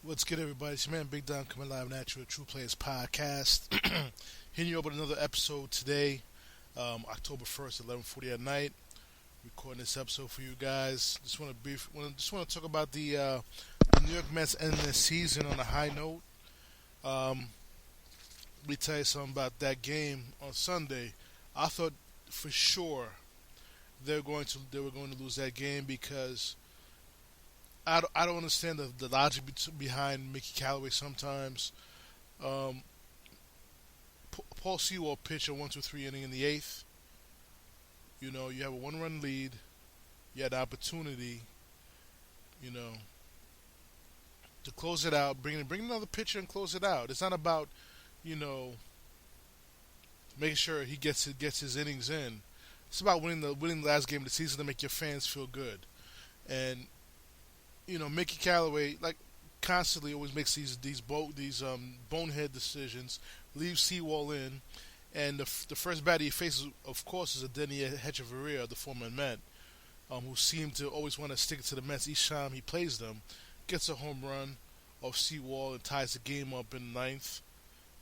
What's good, everybody? It's your man Big Don coming live at you at True Players Podcast. Hitting you up with another episode today, October 1st, 11:40 at night. Recording this episode for you guys. Just want to talk about the New York Mets ending the season on a high note. Um, Let me tell you something about that game on Sunday. I thought for sure they were going to lose that game because I don't understand the logic behind Mickey Callaway sometimes. Um, Paul Sewell pitched a 1-2-3 inning in the eighth. You know, you have a one-run lead. You had the opportunity, you know, to close it out. Bring another pitcher and close it out. It's not about, you know, making sure he gets his innings in. It's about winning the last game of the season to make your fans feel good. And Mickey Callaway constantly always makes these bonehead decisions, leaves Seawall in, and the first batter he faces, of course, is a Denny Hechavarria, the former Met, who seemed to always want to stick it to the Mets each time he plays them. Gets a home run off Seawall and ties the game up in the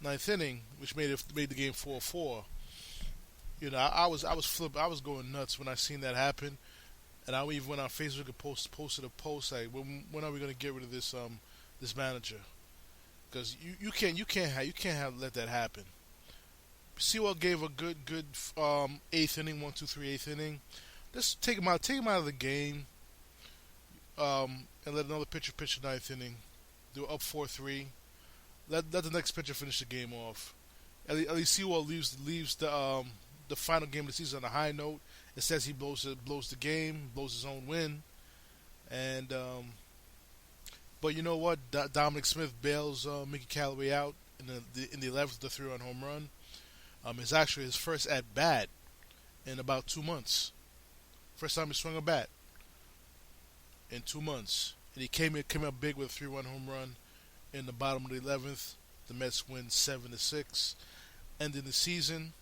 ninth inning, which made the game 4-4. I was going nuts when I seen that happen. And I even went on Facebook and posted a post like, when are we going to get rid of this manager? Because you can't let that happen. Sewell gave a good eighth inning, 1-2-3 eighth inning. Just take him out of the game, and let another pitcher pitch the ninth inning. Do up 4-3. Let the next pitcher finish the game off. At least Sewell leaves the final game of the season on a high note. It says he blows the game, blows his own win, and but you know what? Dominic Smith bails Mickey Callaway out in the 11th, the 3-run home run. It's actually his first at bat in about 2 months. First time he swung a bat in 2 months, and he came up big with a 3-run home run in the bottom of the 11th. The Mets win 7-6, ending the season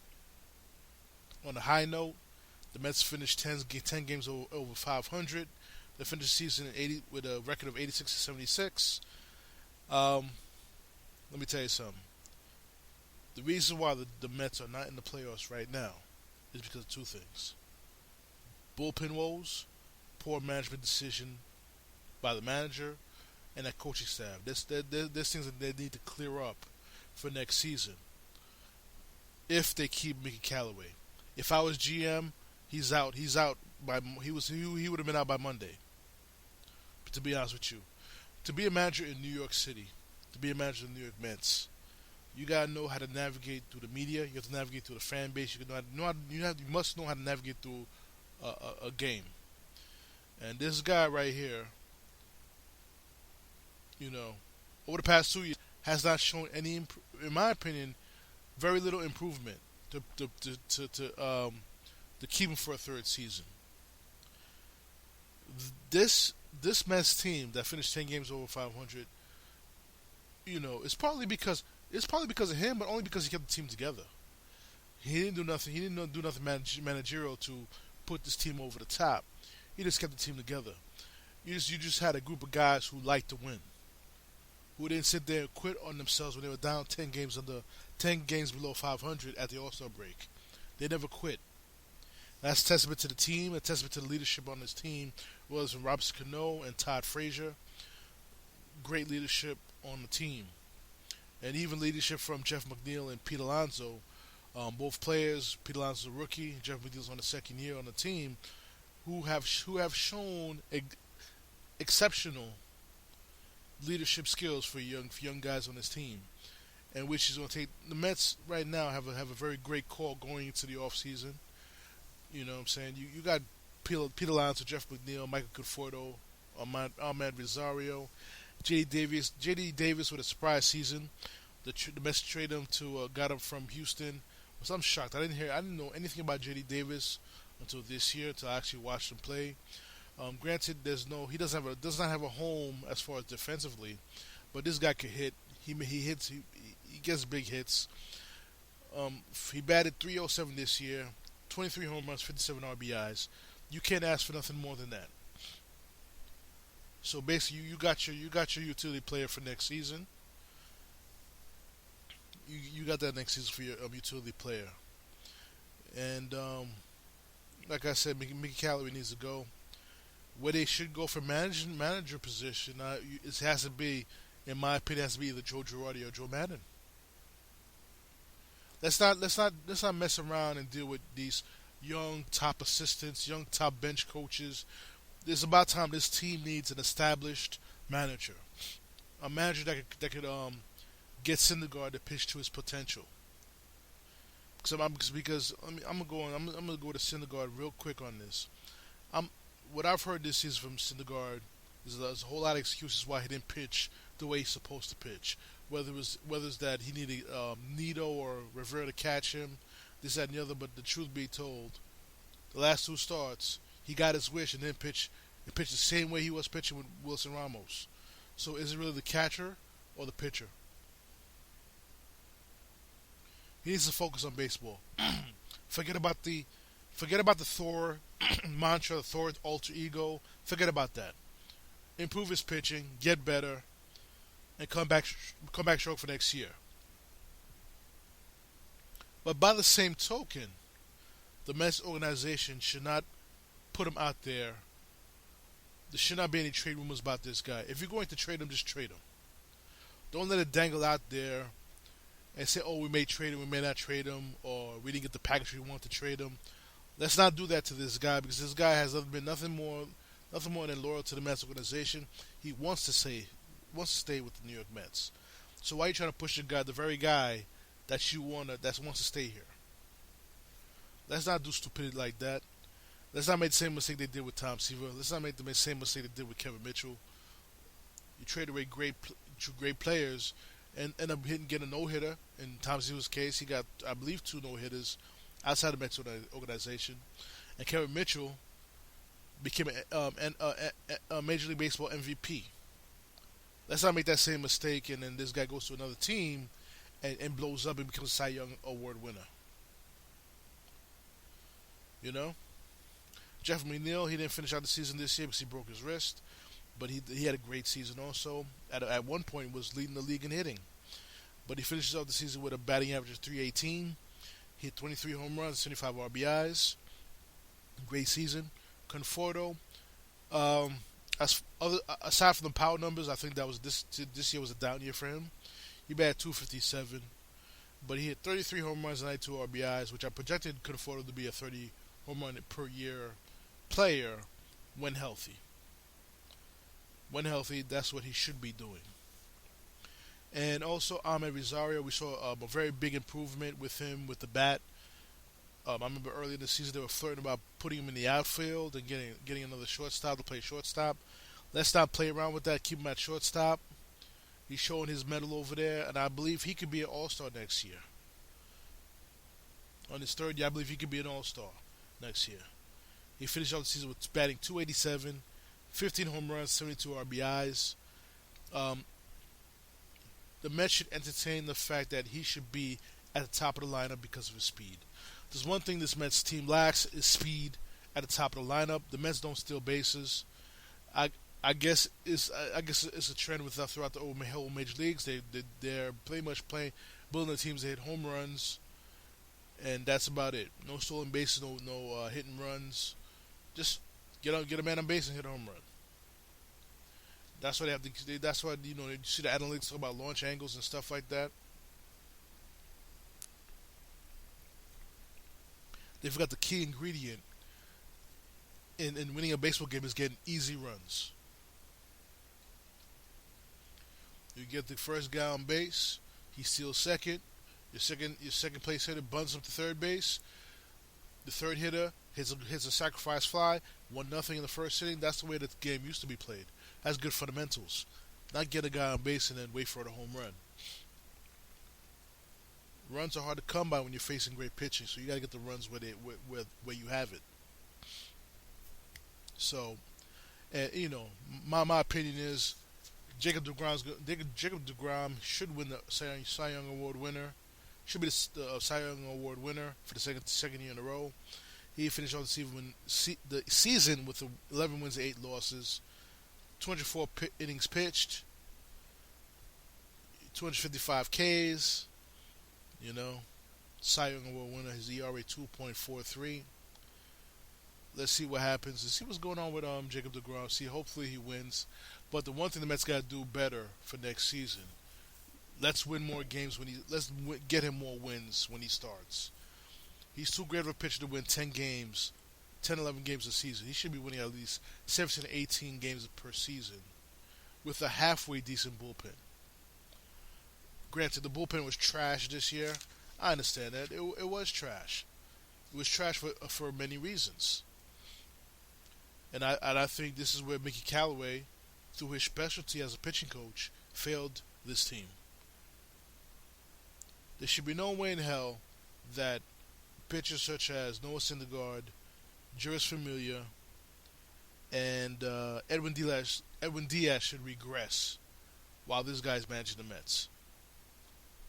on a high note. The Mets finished 10 games over 500. They finished the season with a record of 86-76. Let me tell you something. The reason why the Mets are not in the playoffs right now is because of two things: bullpen woes, poor management decision by the manager, and that coaching staff. There's things that they need to clear up for next season if they keep Mickey Callaway. If I was GM, he's out. He would have been out by Monday. But to be honest with you, to be a manager in New York City, to be a manager in the New York Mets, you gotta know how to navigate through the media. You have to navigate through the fan base. You must know how to navigate through a game. And this guy right here, over the past 2 years, has not shown any, in my opinion, very little improvement to keep him for a third season. This Mets team that finished 10 games over 500, it's probably because of him, but only because he kept the team together. He didn't do nothing. He didn't do nothing managerial to put this team over the top. He just kept the team together. You just had a group of guys who liked to win, who didn't sit there and quit on themselves when they were down 10 games below 500 at the All-Star break. They never quit. That's a testament to the team, a testament to the leadership on this team, was from Robinson Cano and Todd Frazier. Great leadership on the team. And even leadership from Jeff McNeil and Pete Alonso. Both players, Pete Alonso's a rookie, Jeff McNeil's on the second year on the team, who have shown exceptional leadership skills for young guys on this team. And which is going to take the Mets right now have a very great call going into the off season. You know what I'm saying? You got Pete Alonso, Jeff McNeil, Michael Conforto, Ahmad Rosario, J.D. Davis with a surprise season. The Mets traded him got him from Houston. So I'm shocked. I didn't know anything about J.D. Davis until this year, until I actually watched him play. Granted, he does not have a home as far as defensively, but this guy could hit. He hits. He gets big hits. He batted .307 this year, 23 home runs, 57 RBIs. You can't ask for nothing more than that. So basically, you got your utility player for next season. You got that next season for your utility player. And like I said, Mickey Callaway needs to go. Where they should go for manager position, it has to be, in my opinion, it has to be either Joe Girardi or Joe Madden. Let's not mess around and deal with these young top assistants, young top bench coaches. It's about time this team needs an established manager, a manager that could get Syndergaard to pitch to his potential. Because I'm gonna go to Syndergaard real quick on this. I'm what I've heard this season from Syndergaard is there's a whole lot of excuses why he didn't pitch the way he's supposed to pitch. Whether it's that he needed Nito or Rivera to catch him, this that and the other. But the truth be told, the last two starts he got his wish and then pitch. He pitched the same way he was pitching with Wilson Ramos. So is it really the catcher or the pitcher? He needs to focus on baseball. forget about the forget about the Thor mantra, the Thor alter ego. Forget about that. Improve his pitching, get better, and come back strong for next year. But by the same token, the Mets organization should not put him out there. There should not be any trade rumors about this guy. If you're going to trade him, just trade him. Don't let it dangle out there and say, "Oh, we may trade him, we may not trade him, or we didn't get the package we want to trade him." Let's not do that to this guy because this guy has been nothing more than loyal to the Mets organization. He wants to stay with the New York Mets. So why are you trying to push the very guy that wants to stay here? Let's not do stupidity like that. Let's not make the same mistake they did with Tom Seaver. Let's not make the same mistake they did with Kevin Mitchell. You trade away great players and end up getting a no hitter. In Tom Seaver's case, he got, I believe, two no hitters outside the Mets organization. And Kevin Mitchell became a Major League Baseball MVP. Let's not make that same mistake, and then this guy goes to another team and blows up and becomes a Cy Young Award winner. You know, Jeff McNeil, he didn't finish out the season this year because he broke his wrist, but he had a great season also. At one point, was leading the league in hitting, but he finishes out the season with a batting average of 318. He hit 23 home runs, 75 RBIs. Great season. Conforto, aside from the power numbers, I think that was this year was a down year for him. He batted 257, but he hit 33 home runs and 92 RBIs, which I projected Conforto to be a 30 home run per year player when healthy. When healthy, that's what he should be doing. And also Ahmed Rosario, we saw a very big improvement with him with the bat. I remember earlier in the season they were flirting about putting him in the outfield and getting another shortstop to play shortstop. Let's not play around with that. Keep him at shortstop. He's showing his mettle over there, and I believe he could be an all-star next year. On his third year, I believe he could be an all-star next year. He finished out the season with batting 287, 15 home runs, 72 RBIs. Um, the Mets should entertain the fact that he should be at the top of the lineup because of his speed. There's one thing this Mets team lacks is speed at the top of the lineup. The Mets don't steal bases. I I guess it's a trend throughout the whole major leagues. They're pretty much building the teams that hit home runs, and that's about it. No stolen bases, no hit and runs. Just get a man on base and hit a home run. That's why they have to. That's why you see the analytics talk about launch angles and stuff like that. They forgot the key ingredient in winning a baseball game is getting easy runs. You get the first guy on base, he steals second. Your second place hitter bunts up to third base. The third hitter hits a sacrifice fly, 1-0 in the first inning. That's the way that the game used to be played. That's good fundamentals. Not get a guy on base and then wait for a home run. Runs are hard to come by when you're facing great pitching, so you got to get the runs where you have it. So, and my opinion is Jacob Degrom should win the Cy Young Award winner. Should be the Cy Young Award winner for the second year in a row. He finished off the season with 11 wins, 8 losses. 204 innings pitched, 255 Ks. You know, Cy Young Award winner. His ERA 2.43. Let's see what happens. Let's see what's going on with Jacob DeGrom. See, hopefully he wins. But the one thing the Mets got to do better for next season. Let's win more games when he. Get him more wins when he starts. He's too great of a pitcher to win 10 games, 10, 11 games a season. He should be winning at least 17 to 18 games per season with a halfway decent bullpen. Granted, the bullpen was trash this year. I understand that. It was trash. It was trash for many reasons. And I think this is where Mickey Callaway, through his specialty as a pitching coach, failed this team. There should be no way in hell that pitchers such as Noah Syndergaard, Juris Familia, and Edwin Diaz should regress while this guy's managing the Mets.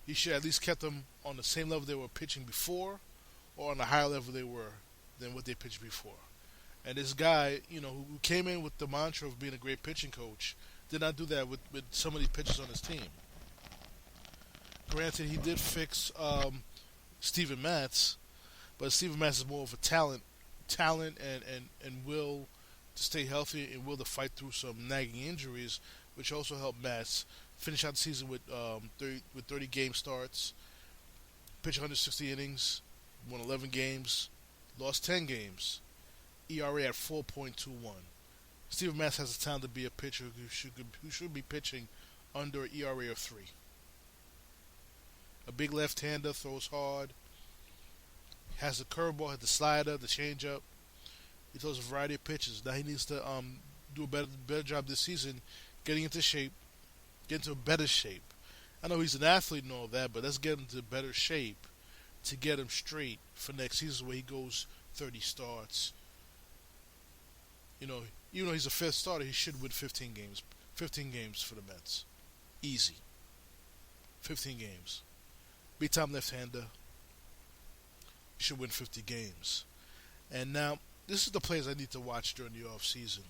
He should at least kept them on the same level they were pitching before, or on a higher level they were than what they pitched before. And this guy, who came in with the mantra of being a great pitching coach, did not do that with some of these pitchers on his team. Granted, he did fix Steven Matz, but Steven Matz is more of a talent and will to stay healthy and will to fight through some nagging injuries, which also helped Matz finish out the season with 30 game starts, pitch 160 innings, won 11 games, lost 10 games, ERA at 4.21. Steven Matz has the talent to be a pitcher who should be pitching under ERA of 3. A big left-hander, throws hard, has the curveball, has the slider, the changeup. He throws a variety of pitches. Now he needs to do a better job this season getting into shape, get into a better shape. I know he's an athlete and all that, but let's get him to better shape to get him straight for next season where he goes 30 starts. Even though he's a fifth starter, he should win 15 games. 15 games for the Mets. Easy. 15 games. Big time left-hander. He should win 50 games. And now, this is the players I need to watch during the off season.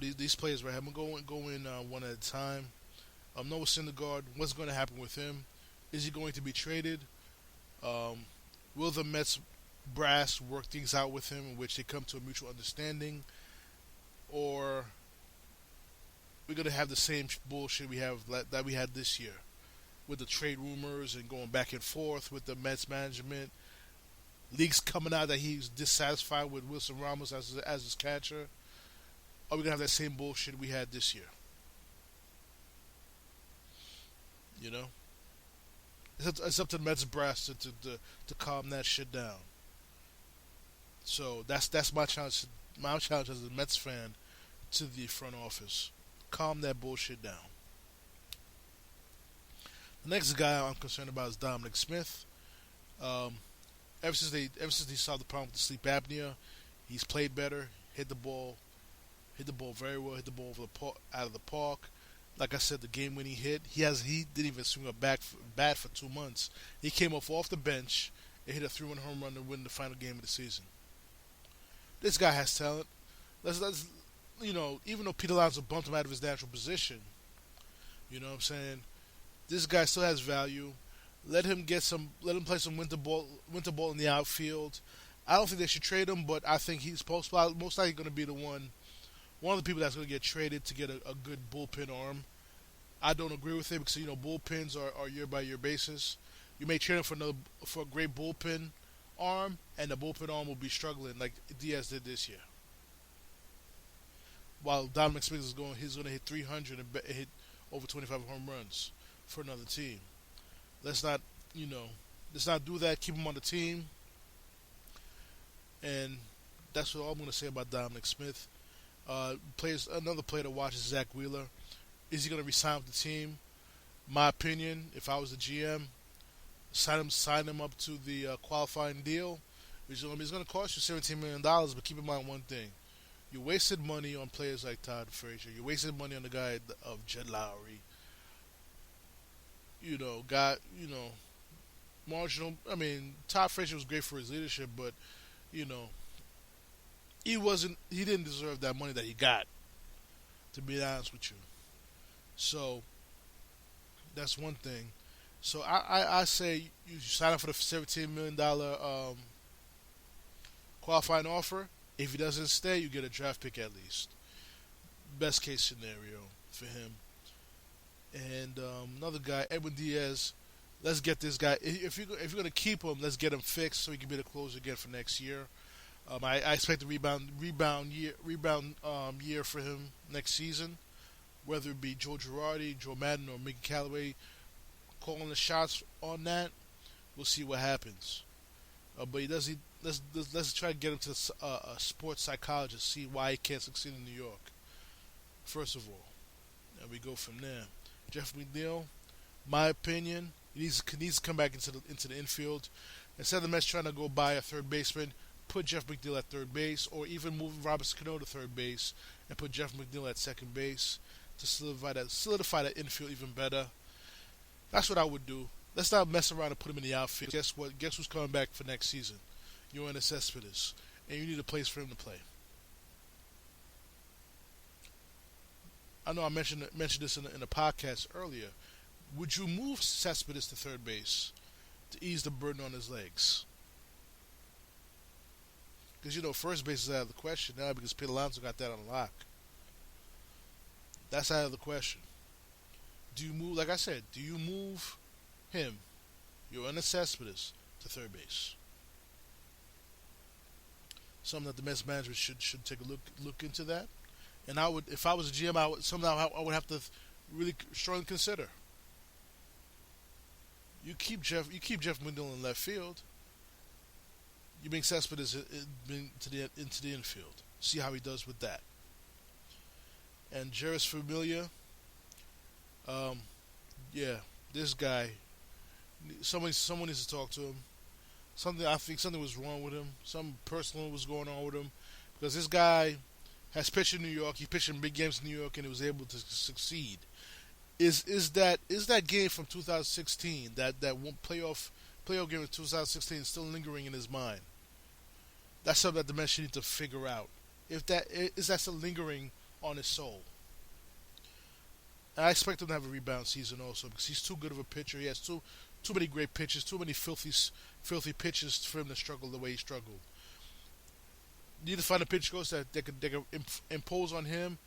These players right here, I'm going one at a time. Noah Syndergaard, what's going to happen with him? Is he going to be traded? Will the Mets brass work things out with him in which they come to a mutual understanding? Or we're going to have the same bullshit that we had this year with the trade rumors and going back and forth with the Mets management? Leaks coming out that he's dissatisfied with Wilson Ramos as his catcher. Are we going to have that same bullshit we had this year? It's up to the Mets brass to calm that shit down. So that's my challenge. My challenge as a Mets fan to the front office: calm that bullshit down. The next guy I'm concerned about is Dominic Smith. Ever since they solved the problem with the sleep apnea, he's played better, hit the ball very well, hit the ball out of the park. Like I said, the game-winning hit, he didn't even swing a bat for 2 months. He came off the bench and hit a 3-run home run to win the final game of the season. This guy has talent. Let's even though Pete Alonso bumped him out of his natural position, you know what I'm saying? This guy still has value. Let him play some winter ball in the outfield. I don't think they should trade him, but I think he's most likely going to be one of the people that's going to get traded to get a good bullpen arm. I don't agree with it because bullpens are year by year basis. You may trade him for a great bullpen arm, and the bullpen arm will be struggling like Diaz did this year. While Dominic Smith he's going to hit 300 and hit over 25 home runs for another team. Let's not do that. Keep him on the team. And that's all I'm going to say about Dominic Smith. Another player to watch is Zach Wheeler. Is he going to resign with the team? My opinion, if I was the GM, sign him up to the qualifying deal. It's going to cost you $17 million, but keep in mind one thing. You wasted money on players like Todd Frazier. You wasted money on the guy of Jed Lowry. Marginal. I mean, Todd Frazier was great for his leadership, but he didn't deserve that money that he got. To be honest with you, so that's one thing. So I say you sign up for the $17 million qualifying offer. If he doesn't stay, you get a draft pick at least. Best case scenario for him. And another guy, Edwin Diaz. Let's get this guy. If you're gonna keep him, let's get him fixed so he can be the closer again for next year. I expect a rebound year for him next season. Whether it be Joe Girardi, Joe Madden, or Mickey Callaway calling the shots on that, we'll see what happens. But he does. Let's try to get him to a sports psychologist, see why he can't succeed in New York. First of all, and we go from there. Jeff McNeil, my opinion, he needs to come back into the infield. Instead of the Mets trying to go buy a third baseman, put Jeff McNeil at third base, or even move Robinson Cano to third base and put Jeff McNeil at second base to solidify that infield even better. That's what I would do. Let's not mess around and put him in the outfield. Guess what? Guess who's coming back for next season? Yoenis Cespedes, and you need a place for him to play. I know I mentioned this in the podcast earlier. Would you move Cespedes to third base to ease the burden on his legs? Because first base is out of the question now because Pete Alonso got that on lock. That's out of the question. Do you move? Like I said, do you move him, Yoenis Cespedes, to third base? Something that the Mets management should take a look into that. And I would, if I was a GM, I would have to really strongly consider. You keep Jeff McNeil in left field. You bring Cespedes into the infield. See how he does with that. And Jeurys Familia, yeah, this guy. Someone needs to talk to him. I think something was wrong with him. Something personal was going on with him because this guy has pitched in New York. He pitched in big games in New York and he was able to succeed. Is that game from 2016 that one playoff game of 2016 still lingering in his mind? That's something that the Mets need to figure out. If that is that still lingering on his soul. And I expect him to have a rebound season also because he's too good of a pitcher. He has too many great pitches, too many filthy pitches for him to struggle the way he struggled. You need to find a pitch coach that they could impose on him.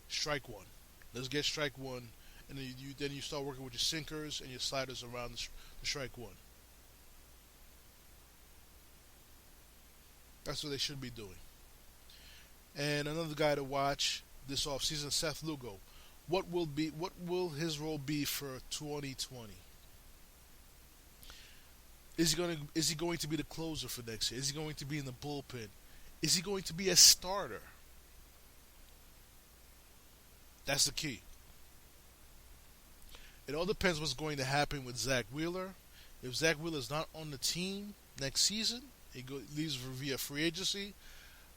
Strike one. Let's get strike one, and then you start working with your sinkers and your sliders around the strike one. That's what they should be doing. And another guy to watch this offseason, Seth Lugo. What will his role be for 2020? Is he going to be the closer for next year? Is he going to be in the bullpen? Is he going to be a starter? That's the key. It all depends what's going to happen with Zach Wheeler. If Zach Wheeler is not on the team next season, leaves via free agency.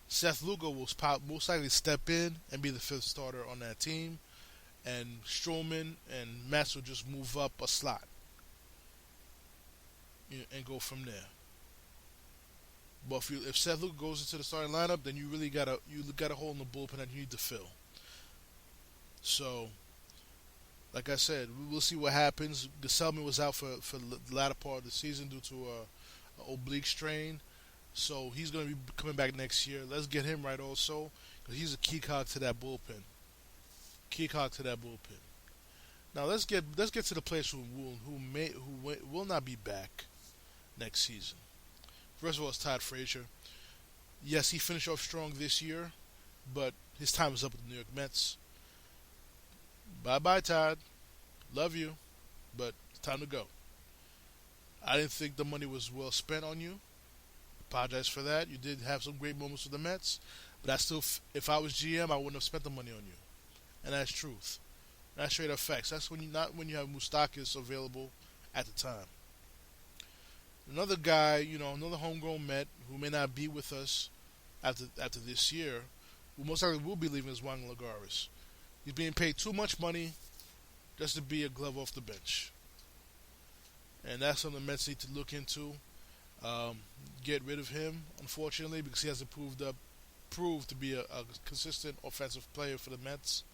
Seth Lugo will most likely step in and be the fifth starter on that team, and Stroman and Mets will just move up a slot and go from there. But if Seth Lugo goes into the starting lineup, then you really got a hole in the bullpen that you need to fill. So, like I said, we'll see what happens. Gesellman was out for the latter part of the season due to an oblique strain. So he's going to be coming back next year. Let's get him right also, because he's a key cog to that bullpen. Now let's get to the players who will not be back next season. First of all, it's Todd Frazier. Yes, he finished off strong this year, but his time is up with the New York Mets. Bye-bye, Todd. Love you, but it's time to go. I didn't think the money was well spent on you. Apologize for that. You did have some great moments with the Mets, but if I was GM, I wouldn't have spent the money on you. And that's truth. That's straight up facts. That's not when you have Moustakas available at the time. Another guy, another homegrown Met who may not be with us after this year, who most likely will be leaving, is Juan Lagares. He's being paid too much money just to be a glove off the bench. And that's something the Mets need to look into. Get rid of him, unfortunately, because he hasn't proved to be a consistent offensive player for the Mets.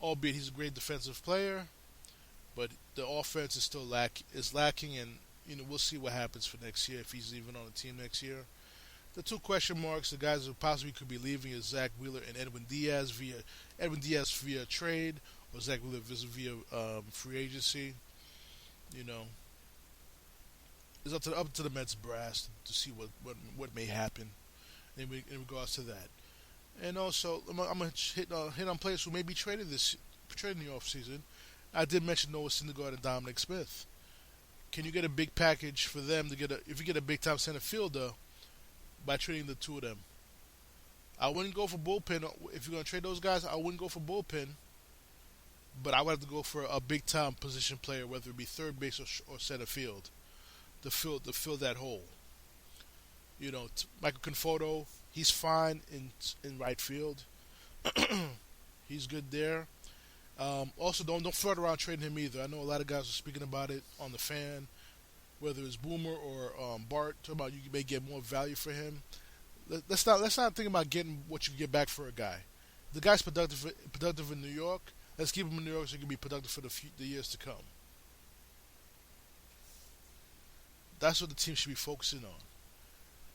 albeit he's a great defensive player, but the offense is still lacking, and we'll see what happens for next year if he's even on the team next year. The two question marks, the guys who possibly could be leaving, is Zach Wheeler and Edwin Diaz via trade, or Zach Wheeler via free agency. You know, it's up to the Mets brass to see what may happen in regards to that. And also, I'm gonna hit on players who may be traded in the offseason. I did mention Noah Syndergaard and Dominic Smith. Can you get a big package for them if you get a big time center fielder by trading the two of them? I wouldn't go for bullpen if you're gonna trade those guys. I wouldn't go for bullpen, but I would have to go for a big time position player, whether it be third base or center field, to fill that hole. Michael Conforto, he's fine in right field. He's good there. Also, don't flirt around trading him either. I know a lot of guys are speaking about it on the fan, whether it's Boomer or Bart, talking about you may get more value for him. Let's not think about getting what you get back for a guy. The guy's productive in New York. Let's keep him in New York so he can be productive for the years to come. That's what the team should be focusing on.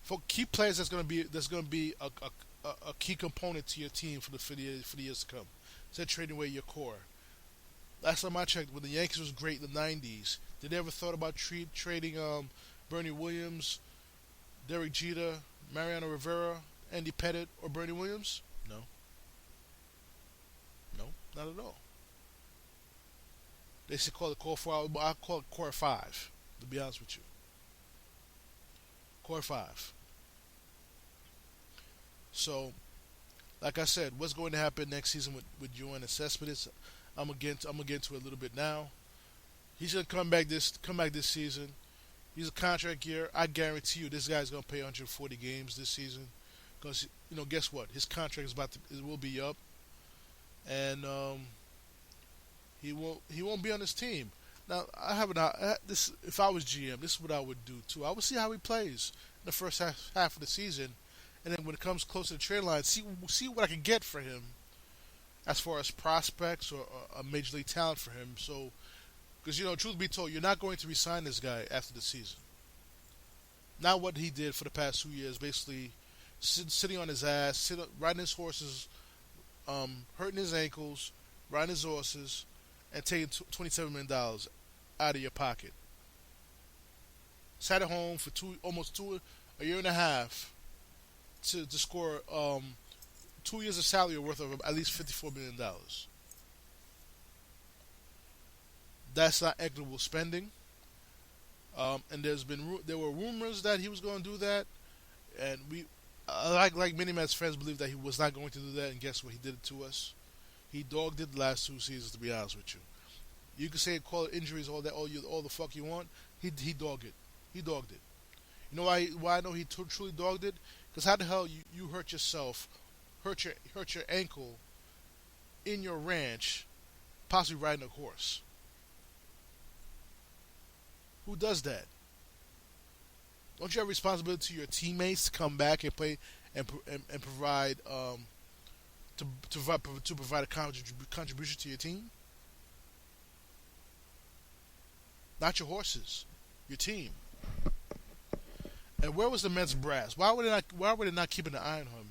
For key players that's gonna be a key component to your team for the years to come. Instead of trading away your core. Last time I checked, when the Yankees was great in the '90s, did they ever thought about trading Bernie Williams, Derek Jeter, Mariano Rivera, Andy Pettitte, or Bernie Williams? No, no, not at all. They should call it core four. I call it core five. To be honest with you, core five. So, like I said, what's going to happen next season with Yoenis Cespedes? I'm gonna get into it a little bit now. He's gonna come back this season. He's a contract year. I guarantee you, this guy's gonna play 140 games this season. Because guess what? His contract will be up, and he won't be on this team. Now, this. If I was GM, this is what I would do too. I would see how he plays in the first half of the season, and then when it comes close to the trade line, see what I can get for him as far as prospects or a major league talent for him. So, because truth be told, you're not going to resign this guy after the season. Not what he did for the past 2 years, basically sitting on his ass, riding his horses, hurting his ankles, riding his horses, and taking $27 million out of your pocket. Sat at home for a year and a half to score 2 years of salary worth of at least $54 million. That's not equitable spending. And there were rumors that he was going to do that, and like many Mets fans believe that he was not going to do that. And guess what? He did it to us. He dogged it the last 2 seasons. To be honest with you, you can say call it injuries, all that, all the fuck you want. He dogged it. He dogged it. You know why I know he truly dogged it? Because how the hell you hurt yourself, hurt your ankle in your ranch, possibly riding a horse? Who does that? Don't you have responsibility to your teammates to come back and play and provide to provide a contribution to your team? Not your horses, your team. And where was the Mets brass? Why were they not keeping an eye on him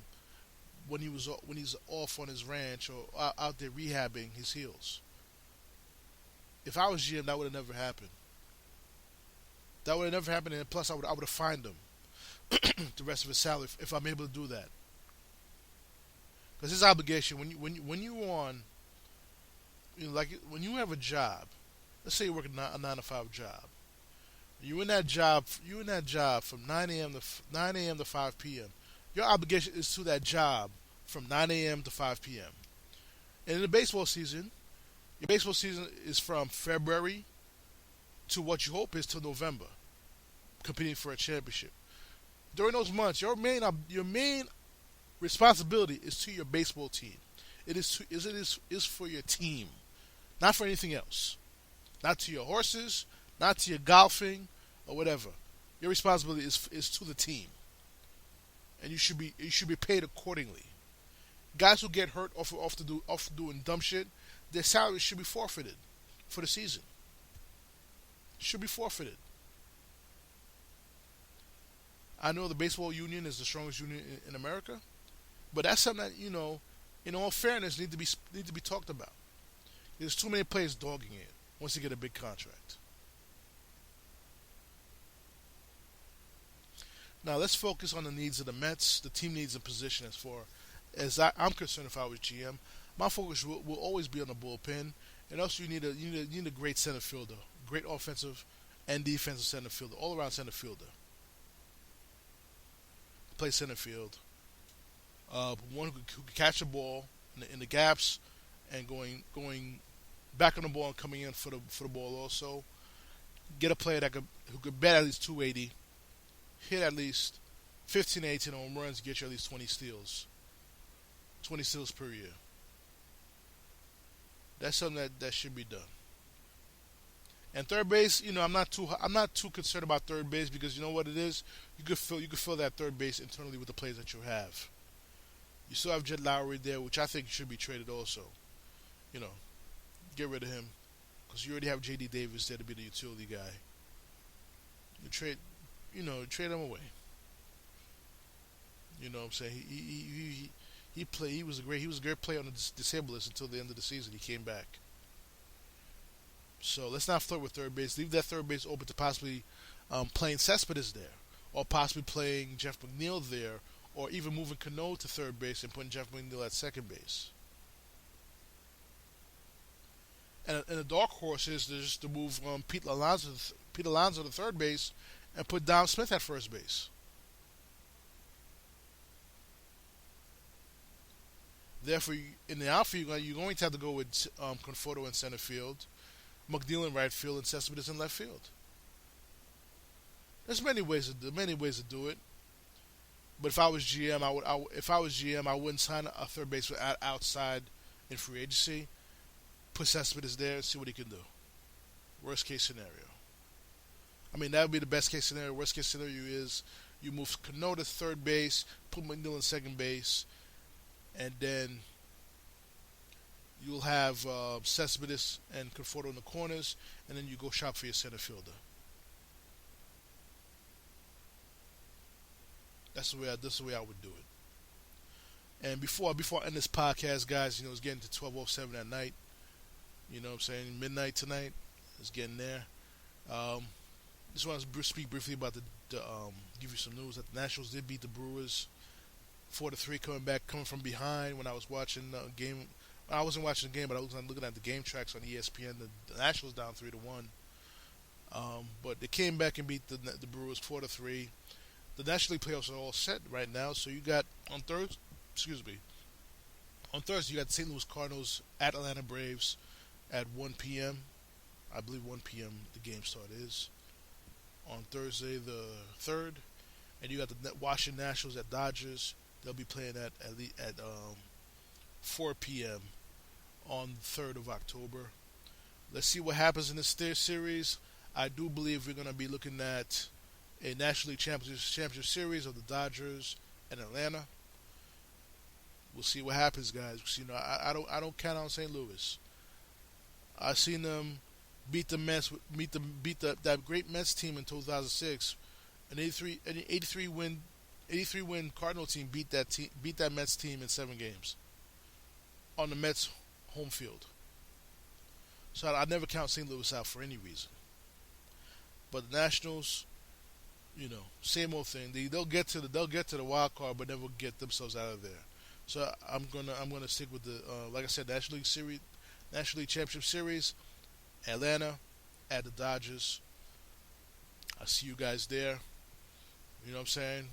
when he's off on his ranch or out there rehabbing his heels? If I was GM, that would have never happened. That would have never happened, and plus I would have fined him the rest of his salary if I'm able to do that. Because his obligation when you on, like when you have a job, let's say you work a 9 to 5 job, you're in that job from 9 a.m. to 5 p.m. Your obligation is to that job from 9 a.m. to 5 p.m. And in the baseball season, your baseball season is from February to what you hope is till November, competing for a championship. During those months, your main responsibility is to your baseball team. It is for your team, not for anything else. Not to your horses, not to your golfing or whatever. Your responsibility is to the team, and you should be paid accordingly. Guys who get hurt off doing dumb shit, their salary should be forfeited for the season. Should be forfeited. I know the baseball union is the strongest union in America, but that's something that in all fairness, need to be talked about. There's too many players dogging it once you get a big contract. Now let's focus on the needs of the Mets. The team needs a position as far as I'm concerned. If I was GM, my focus will always be on the bullpen, and also you need a great center fielder, great offensive and defensive center fielder, all around center fielder. Play center field. One who can catch the ball in the gaps and going back on the ball and coming in for the ball also. Get a player who could bat at least 280, hit at least 15 18 home runs, get you at least 20 steals. 20 steals per year. That's something that should be done. And third base, I'm not too concerned about third base because you know what it is. You could fill that third base internally with the players that you have. You still have Jed Lowry there, which I think should be traded also. You know, get rid of him because you already have J.D. Davis there to be the utility guy. Trade him away. You know what I'm saying? He was a great player on the disabled list until the end of the season. He came back. So let's not flirt with third base. Leave that third base open to possibly playing Cespedes there, or possibly playing Jeff McNeil there, or even moving Cano to third base and putting Jeff McNeil at second base. And the dark horse is just to move Pete Alonso to third base and put Dom Smith at first base. Therefore, in the outfield, you're going to have to go with Conforto in center field, McNeil in right field, and Cespedes in left field. There's many ways to do it. But if I was GM, I wouldn't sign a third baseman outside in free agency. Put Cespedes there and see what he can do. Worst case scenario. I mean, that would be the best case scenario. Worst case scenario is you move Cano to third base, put McNeil in second base, and then you'll have Cespedes and Conforto in the corners, and then you go shop for your center fielder. That's the way I would do it. And before I end this podcast, guys, it's getting to 12:07 at night. You know what I'm saying? Midnight tonight. It's getting there. Just want to speak briefly about give you some news that the Nationals did beat the Brewers 4-3, coming from behind. When I was watching the game, I wasn't watching the game, but I was looking at the game tracks on ESPN. The Nationals down 3-1, but they came back and beat the Brewers 4-3. The National League playoffs are all set right now. So you got on Thursday, you got St. Louis Cardinals at Atlanta Braves at 1 p.m. I believe 1 p.m. the game start is on Thursday the 3rd, and you got the Washington Nationals at Dodgers. They'll be playing at 4 p.m. on the 3rd of October. Let's see what happens in this series. I do believe we're going to be looking at a National League Championship Series of the Dodgers and Atlanta. We'll see what happens, guys. I don't count on St. Louis. I've seen them beat the Mets, beat that great Mets team in 2006. An 83 win Cardinal team beat that Mets team in 7 games on the Mets home field. So I never count St. Louis out for any reason. But the Nationals, same old thing. They'll get to the wild card, but never get themselves out of there. So I'm gonna stick with the like I said, National League Championship Series, Atlanta at the Dodgers. I see you guys there. You know what I'm saying?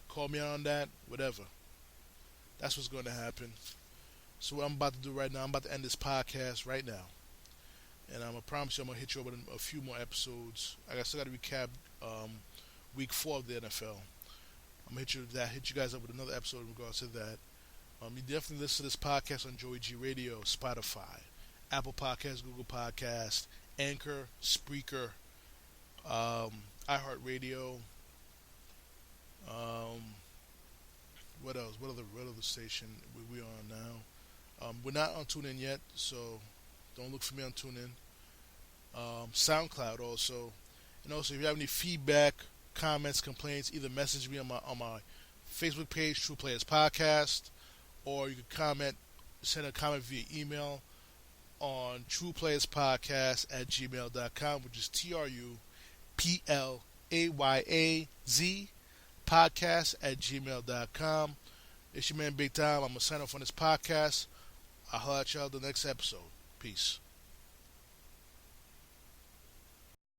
Call me on that, whatever. That's what's going to happen. So what I'm about to do right now, I'm about to end this podcast right now. And I'm going to promise you I'm going to hit you up with a few more episodes. I still got to recap week 4 of the NFL. I'm going to hit you guys up with another episode in regards to that. You definitely listen to this podcast on Joey G Radio, Spotify, Apple Podcasts, Google Podcasts, Anchor, Spreaker, iHeartRadio. What else? What other station we on now? We're not on TuneIn yet, so don't look for me on TuneIn. SoundCloud also, and also if you have any feedback, comments, complaints, either message me on my Facebook page, True Players Podcast, or you can send a comment via email on trueplayerspodcast@gmail.com, which is TRUPLAYAZ podcast@gmail.com. It's your man Big Time. I'm going to sign off on this podcast. I'll holler at y'all the next episode. Peace.